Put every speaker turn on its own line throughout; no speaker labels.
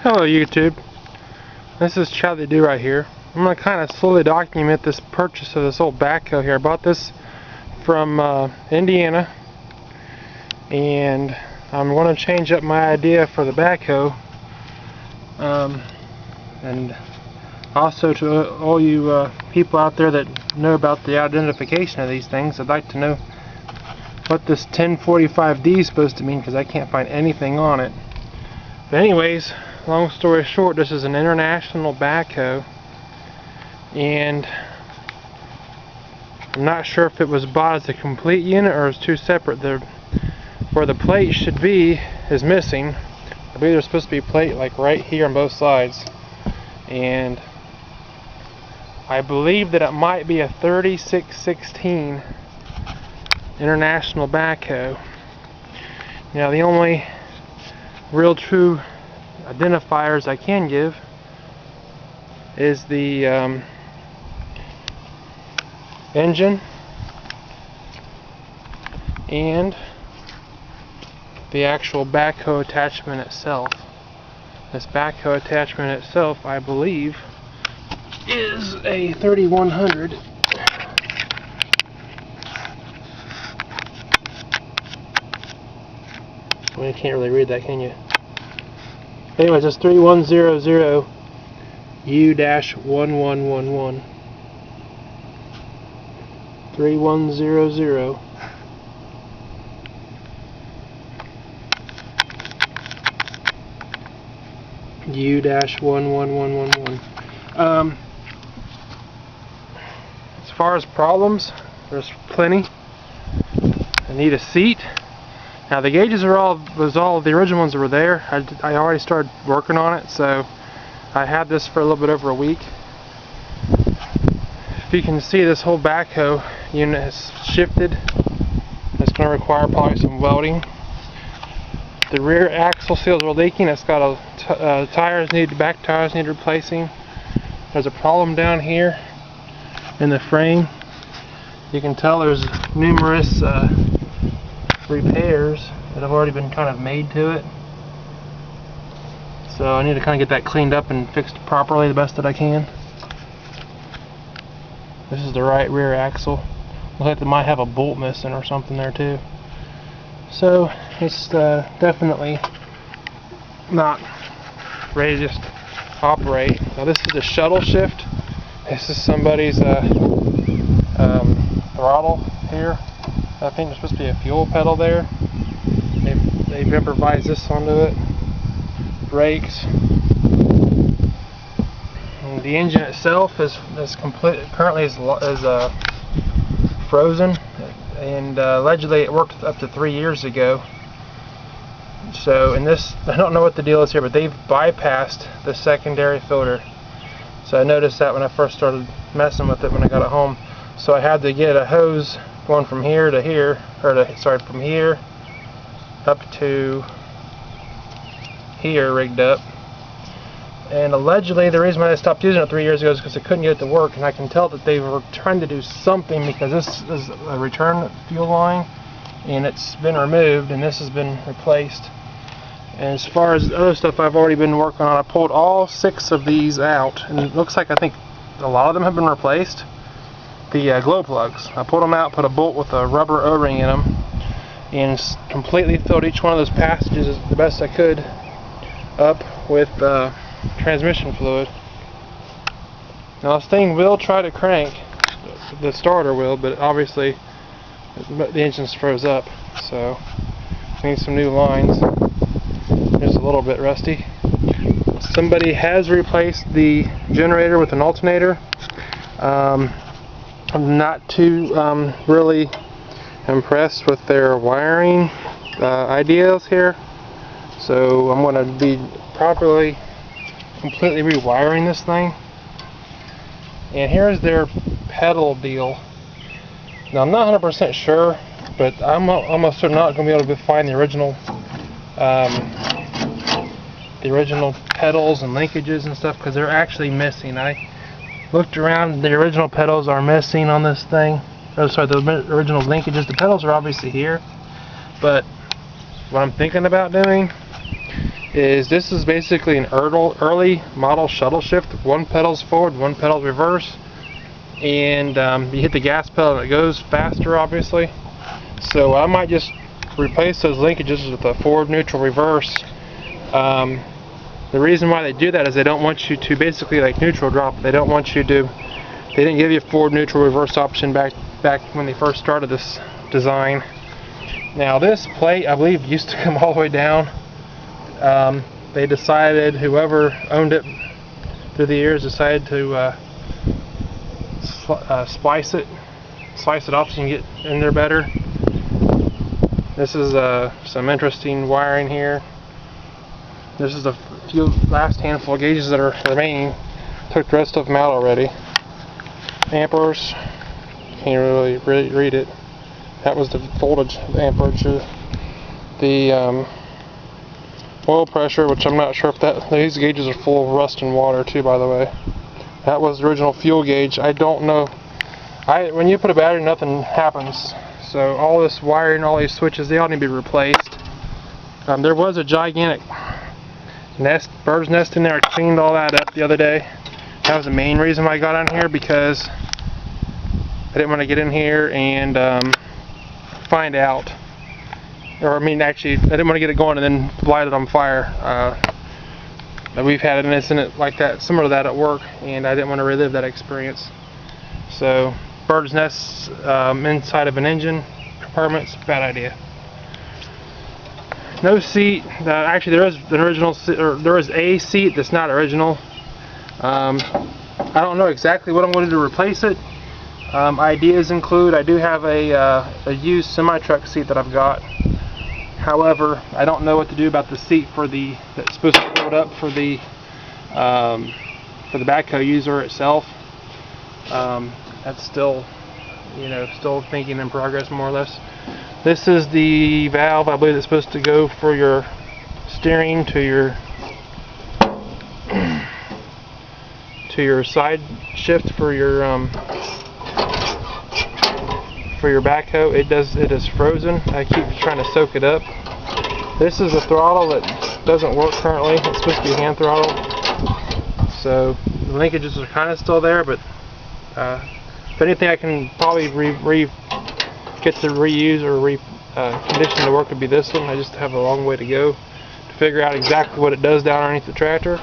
Hello YouTube, this is Charlie Do right here. I'm going to kind of slowly document this purchase of this old backhoe here. I bought this from Indiana, and I'm going to change up my idea for the backhoe, and also to all you people out there that know about the identification of these things, I'd like to know what this 1045D is supposed to mean, because I can't find anything on it. But anyways, long story short, this is an international backhoe, and I'm not sure if it was bought as a complete unit or as two separate. Where the plate should be is missing. I believe there's supposed to be a plate like right here on both sides, and I believe that it might be a 3616 international backhoe. Now the only real true identifiers I can give is the engine and the actual backhoe attachment itself. This backhoe attachment itself, I believe, is a 3100. Well, you can't really read that, can you? Anyways, it's 3100 U-1111. 3100 U-1111. As far as problems, there's plenty. I need a seat. Now the gauges are all the original ones that were there. I already started working on it, so I had this for a little bit over a week. If you can see, this whole backhoe unit has shifted. It's going to require probably some welding. The rear axle seals are leaking. It's got back tires need replacing. There's a problem down here in the frame. You can tell there's numerous repairs that have already been kind of made to it, so I need to kind of get that cleaned up and fixed properly the best that I can. This is the right rear axle. Looks like they might have a bolt missing or something there too, so it's definitely not ready to just operate. Now this is a shuttle shift. This is somebody's throttle here. I think there's supposed to be a fuel pedal there. They've improvised this onto it. Brakes. And the engine itself is currently frozen, and allegedly it worked up to 3 years ago. So in this, I don't know what the deal is here, but they've bypassed the secondary filter. So I noticed that when I first started messing with it when I got it home. So I had to get a hose going from here to here, from here up to here rigged up. And allegedly the reason why they stopped using it 3 years ago is because they couldn't get it to work, and I can tell that they were trying to do something, because this is a return fuel line and it's been removed and this has been replaced. And as far as other stuff I've already been working on, I pulled all 6 of these out, and it looks like I think a lot of them have been replaced. The glow plugs, I pulled them out, put a bolt with a rubber O-ring in them, and completely filled each one of those passages the best I could up with transmission fluid. Now this thing will try to crank, the starter will, but obviously the engine's froze up, so need some new lines. It's a little bit rusty. Somebody has replaced the generator with an alternator. I'm not too really impressed with their wiring ideas here, so I'm going to be completely rewiring this thing. And here's their pedal deal. Now I'm not 100% sure, but I'm almost certain not going to be able to find the original pedals and linkages and stuff, because they're actually missing. I looked around, the original pedals are missing on this thing. Oh, sorry, the original linkages. The pedals are obviously here, but what I'm thinking about doing is this is basically an early model shuttle shift. One pedal's forward, one pedal's reverse, and you hit the gas pedal and it goes faster, obviously. So I might just replace those linkages with a forward, neutral, reverse. The reason why they do that is they don't want you to basically like neutral drop. They don't want you to. They didn't give you a forward, neutral, reverse option back when they first started this design. Now this plate, I believe, used to come all the way down. They decided, whoever owned it through the years, decided to slice it off so you can get in there better. This is some interesting wiring here. This is the last handful of gauges that are remaining. Took the rest of them out already. Amperes, can't really read it. That was the voltage, the amperage. The oil pressure, which I'm not sure if these gauges are full of rust and water too, by the way. That was the original fuel gauge. I don't know. When you put a battery, nothing happens. So all this wiring, all these switches, they all need to be replaced. There was a gigantic bird's nest in there. I cleaned all that up the other day. That was the main reason why I got on here, because I didn't want to get in here and find out, or I mean actually I didn't want to get it going and then light it on fire. We've had an incident like that, similar to that at work, and I didn't want to relive that experience. So bird's nests inside of an engine compartment's a bad idea. No seat. Actually, there is an original, or there is a seat that's not original. I don't know exactly what I'm going to do to replace it. Ideas include, I do have a used semi-truck seat that I've got. However, I don't know what to do about the seat that's supposed to fold up for the backhoe user itself. That's still, still thinking in progress, more or less. This is the valve, I believe, that's supposed to go for your steering to your side shift for your backhoe. It is frozen. I keep trying to soak it up. This is a throttle that doesn't work currently. It's supposed to be hand throttle. So the linkages are kind of still there, but if anything, I can probably get to reuse or condition to work would be this one. I just have a long way to go to figure out exactly what it does down underneath the tractor.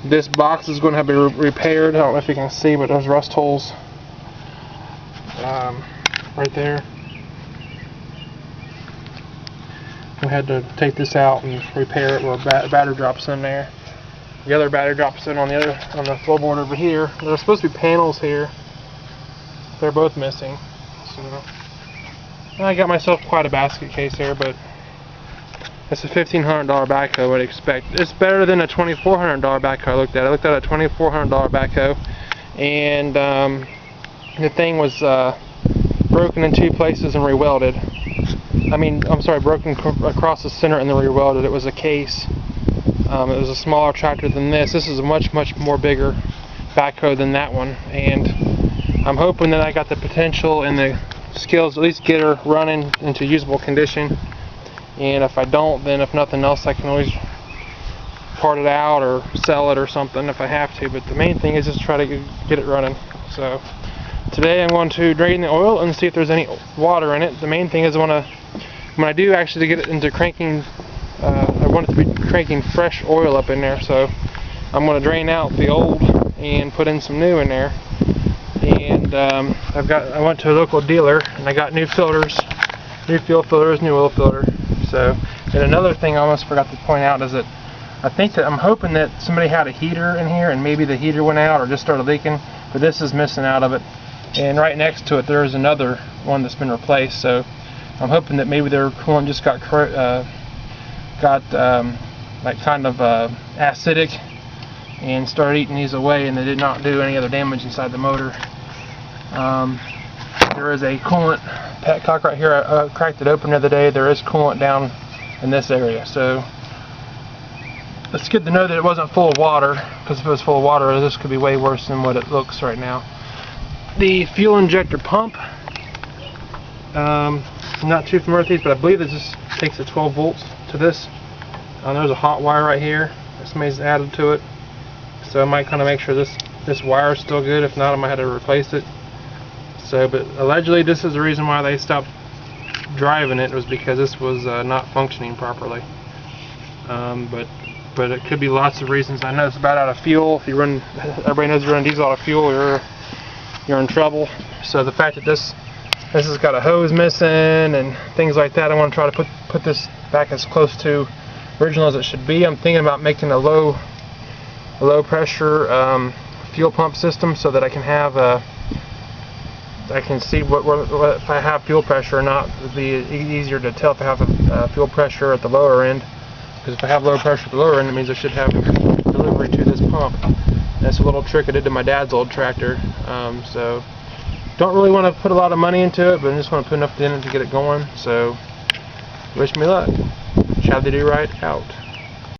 This box is going to have to be repaired. I don't know if you can see, but there's rust holes right there. We had to take this out and repair it where a battery drops in there. The other battery drops in on the floorboard over here. There's supposed to be panels here. They're both missing. So I got myself quite a basket case here, but it's a $1,500 backhoe. I would expect it's better than a $2,400 backhoe I looked at. I looked at a $2,400 backhoe, and the thing was broken in two places and rewelded. I'm sorry, broken across the center and then rewelded. It was a case. It was a smaller tractor than this. This is a much more bigger backhoe than that one, and I'm hoping that I got the potential and the skills to at least get her running into usable condition. And if I don't, then if nothing else, I can always part it out or sell it or something if I have to. But the main thing is just try to get it running. So today I'm going to drain the oil and see if there's any water in it. The main thing is when I do actually get it into cranking, I want it to be cranking fresh oil up in there. So I'm going to drain out the old and put in some new in there. And I went to a local dealer and I got new filters, new fuel filters, new oil filter. So, and another thing I almost forgot to point out is that I'm hoping that somebody had a heater in here and maybe the heater went out or just started leaking, but this is missing out of it. And right next to it there is another one that's been replaced. So I'm hoping that maybe their coolant just got like kind of acidic and started eating these away, and they did not do any other damage inside the motor. There is a coolant petcock right here. I cracked it open the other day. There is coolant down in this area, so it's good to know that it wasn't full of water, because if it was full of water, this could be way worse than what it looks right now. The fuel injector pump, I'm not too familiar with these, but I believe this takes a 12 volts to this. There's a hot wire right here that somebody's added to it, so I might kind of make sure this wire is still good. If not, I might have to replace it. So, but allegedly this is the reason why they stopped driving it, was because this was not functioning properly. But it could be lots of reasons. I know it's about out of fuel. If you run, everybody knows you run diesel out of fuel, you're in trouble. So the fact that this has got a hose missing and things like that, I want to try to put this back as close to original as it should be. I'm thinking about making a low pressure fuel pump system so that I can have I can see what if I have fuel pressure or not. It'd be easier to tell if I have a fuel pressure at the lower end. Because if I have low pressure at the lower end, it means I should have delivery to this pump. That's a little trick I did to my dad's old tractor. So don't really want to put a lot of money into it, but I just want to put enough in it to get it going. So wish me luck. Chad the Do Right out.